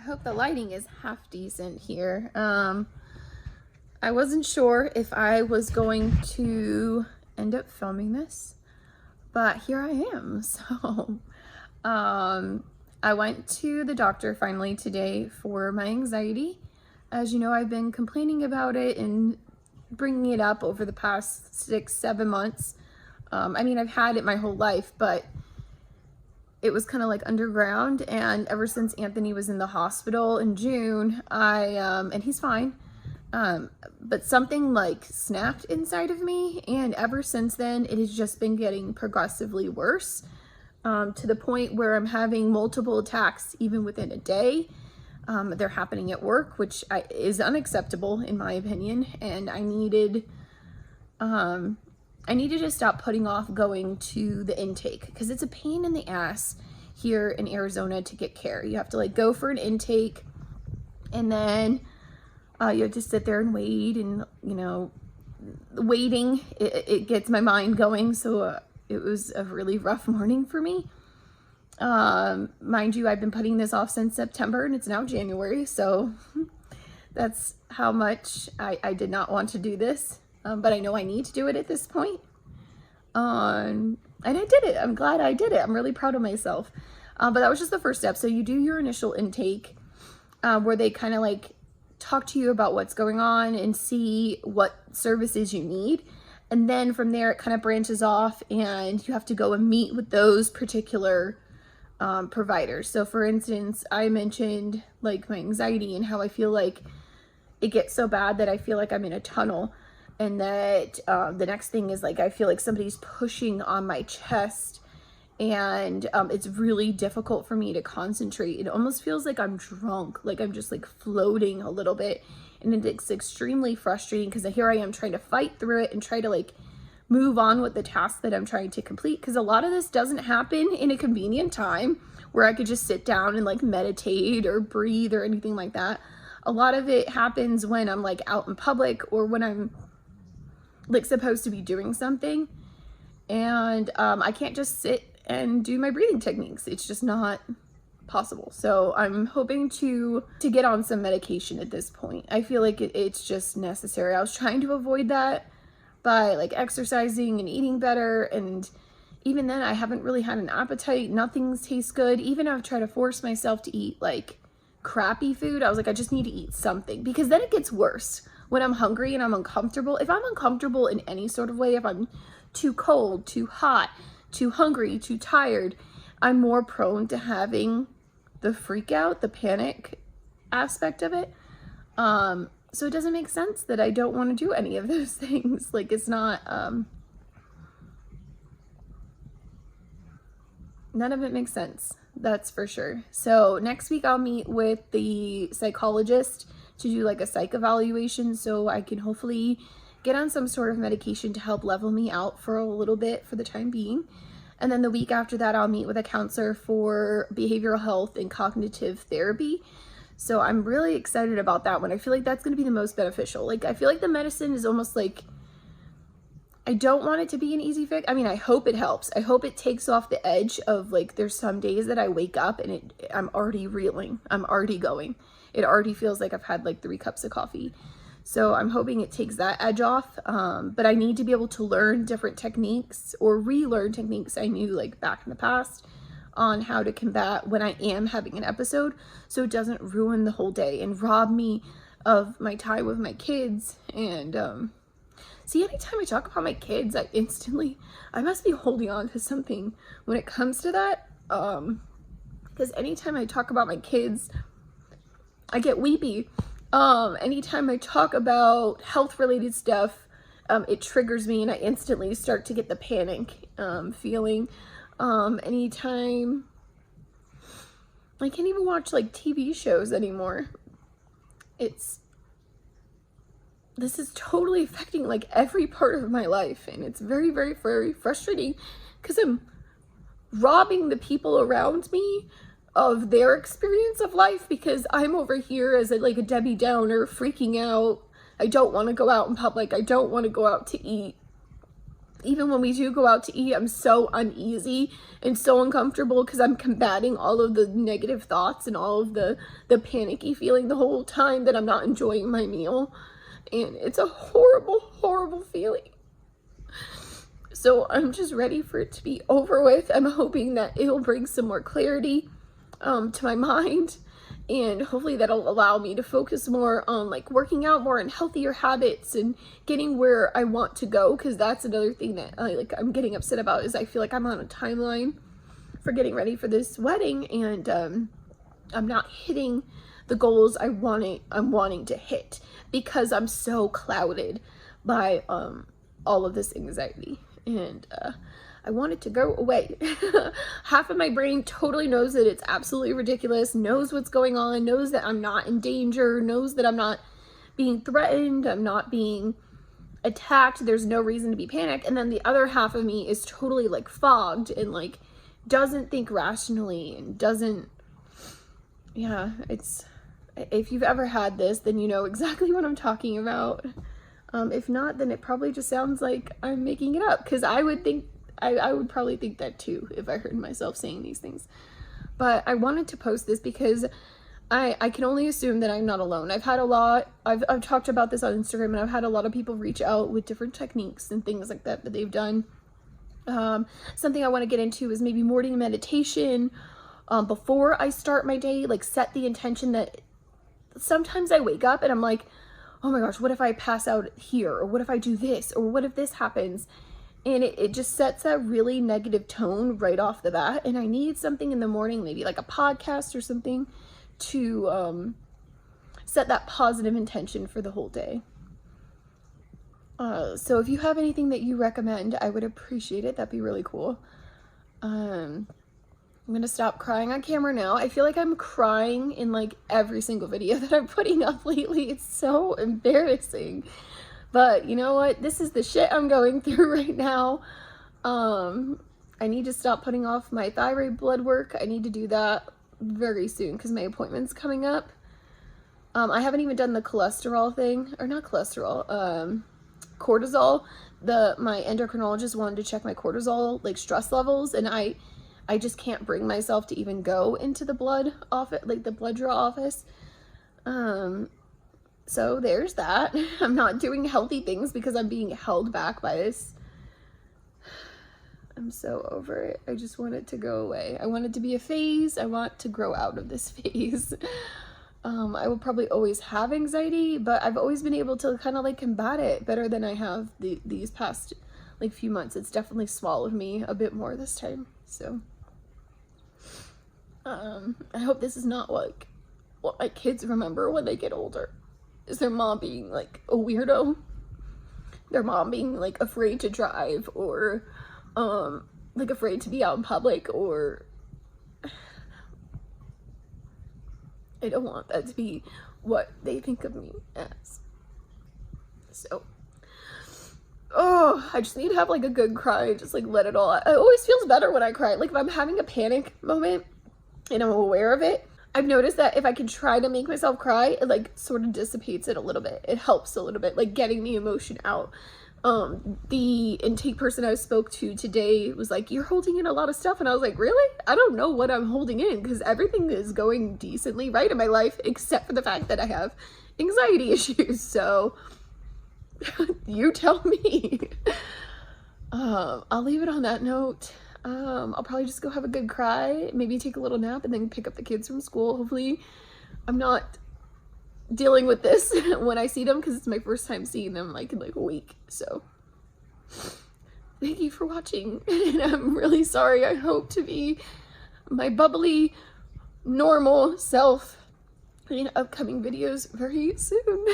hope the lighting is half decent here. I wasn't sure if I was going to end up filming this, but here I am. So, I went to the doctor finally today for my anxiety. As you know, I've been complaining about it and bringing it up over the past 6-7 months. I mean, I've had it my whole life, but it was kind of like underground, and ever since Anthony was in the hospital in June, and he's fine, but something like snapped inside of me, and ever since then, it has just been getting progressively worse, to the point where I'm having multiple attacks even within a day. They're happening at work, which is unacceptable in my opinion, and I needed to stop putting off going to the intake because it's a pain in the ass here in Arizona to get care. You have to like go for an intake, and then you have to sit there and wait, and you know, waiting, it gets my mind going. So it was a really rough morning for me. Mind you, I've been putting this off since September, and it's now January, so that's how much I did not want to do this. But I know I need to do it at this point. And I did it. I'm glad I did it. I'm really proud of myself. But that was just the first step. So you do your initial intake, where they kind of like talk to you about what's going on and see what services you need. And then from there, it kind of branches off, and you have to go and meet with those particular providers. So for instance, I mentioned like my anxiety and how I feel like it gets so bad that I feel like I'm in a tunnel. And that the next thing is like I feel like somebody's pushing on my chest, and it's really difficult for me to concentrate. It almost feels like I'm drunk, like I'm just like floating a little bit, and it's extremely frustrating because here I am trying to fight through it and try to like move on with the task that I'm trying to complete, because a lot of this doesn't happen in a convenient time where I could just sit down and like meditate or breathe or anything like that. A lot of it happens when I'm like out in public or when I'm like supposed to be doing something, and I can't just sit and do my breathing techniques. It's just not possible. So I'm hoping to get on some medication at this point. I feel like it's just necessary. I was trying to avoid that by like exercising and eating better, and even then I haven't really had an appetite. Nothing tastes good. Even I've tried to force myself to eat like crappy food. I was like, I just need to eat something, because then it gets worse. When I'm hungry and I'm uncomfortable, if I'm uncomfortable in any sort of way, if I'm too cold, too hot, too hungry, too tired, I'm more prone to having the freak out, the panic aspect of it. So it doesn't make sense that I don't want to do any of those things. Like it's not, none of it makes sense. That's for sure. So next week I'll meet with the psychologist to do like a psych evaluation, so I can hopefully get on some sort of medication to help level me out for a little bit for the time being. And then the week after that, I'll meet with a counselor for behavioral health and cognitive therapy. So I'm really excited about that one. I feel like that's going to be the most beneficial. Like I feel like the medicine is almost like, I don't want it to be an easy fix. I mean, I hope it helps. I hope it takes off the edge of like, there's some days that I wake up and I'm already reeling. I'm already going. It already feels like I've had like 3 cups of coffee. So I'm hoping it takes that edge off. But I need to be able to learn different techniques or relearn techniques I knew like back in the past on how to combat when I am having an episode, so it doesn't ruin the whole day and rob me of my time with my kids. And see, anytime I talk about my kids, I must be holding on to something when it comes to that. Because anytime I talk about my kids, I get weepy. Anytime I talk about health related stuff, it triggers me and I instantly start to get the panic feeling. Anytime I can't even watch like TV shows anymore. This is totally affecting like every part of my life, and it's very, very, very frustrating because I'm robbing the people around me of their experience of life, because I'm over here as like a Debbie Downer freaking out. I don't want to go out in public. I don't want to go out to eat. even when we do go out to eat, I'm so uneasy and so uncomfortable because I'm combating all of the negative thoughts and all of the panicky feeling the whole time that I'm not enjoying my meal. And it's a horrible, horrible feeling. So I'm just ready for it to be over with. I'm hoping that it'll bring some more clarity to my mind, and hopefully that'll allow me to focus more on like working out more and healthier habits and getting where I want to go, because that's another thing that I'm getting upset about, is I feel like I'm on a timeline for getting ready for this wedding, and I'm not hitting the goals I'm wanting to hit because I'm so clouded by all of this anxiety. And I want it to go away. Half of my brain totally knows that it's absolutely ridiculous, knows what's going on, knows that I'm not in danger, knows that I'm not being threatened, I'm not being attacked, there's no reason to be panicked. And then the other half of me is totally like fogged and like doesn't think rationally and doesn't, yeah, it's, if you've ever had this, then you know exactly what I'm talking about. If not, then it probably just sounds like I'm making it up, because I would think, I would probably think that too if I heard myself saying these things. But I wanted to post this because I can only assume that I'm not alone. I've had a lot, I've talked about this on Instagram, and I've had a lot of people reach out with different techniques and things like that they've done. Something I want to get into is maybe morning meditation before I start my day, like set the intention that sometimes I wake up and I'm like, oh my gosh, what if I pass out here? Or what if I do this? Or what if this happens? And it just sets that really negative tone right off the bat. And I need something in the morning, maybe like a podcast or something, to set that positive intention for the whole day. So if you have anything that you recommend, I would appreciate it. That'd be really cool. I'm gonna stop crying on camera now. I feel like I'm crying in like every single video that I'm putting up lately. It's so embarrassing. But you know what? This is the shit I'm going through right now. I need to stop putting off my thyroid blood work. I need to do that very soon because my appointment's coming up. I haven't even done the cholesterol thing, or not cholesterol, cortisol. My endocrinologist wanted to check my cortisol, like stress levels, and I just can't bring myself to even go into the blood office, like the blood draw office. So there's that. I'm not doing healthy things because I'm being held back by this. I'm so over it. I just want it to go away. I want it to be a phase. I want to grow out of this phase. I will probably always have anxiety, but I've always been able to kind of like combat it better than I have these past like few months. It's definitely swallowed me a bit more this time. So I hope this is not like what my kids remember when they get older. Is their mom being like a weirdo, their mom being like afraid to drive, or like afraid to be out in public, or I don't want that to be what they think of me as. So I just need to have like a good cry, just like let it all out. It always feels better when I cry. Like if I'm having a panic moment and I'm aware of it, I've noticed that if I can try to make myself cry, it like sort of dissipates it a little bit. It helps a little bit, like getting the emotion out. The intake person I spoke to today was like, you're holding in a lot of stuff. And I was like, really? I don't know what I'm holding in, because everything is going decently right in my life, except for the fact that I have anxiety issues. So you tell me. I'll leave it on that note. I'll probably just go have a good cry, maybe take a little nap, and then pick up the kids from school. Hopefully I'm not dealing with this when I see them, because it's my first time seeing them like in like a week. So thank you for watching, and I'm really sorry. I hope to be my bubbly, normal self in upcoming videos very soon.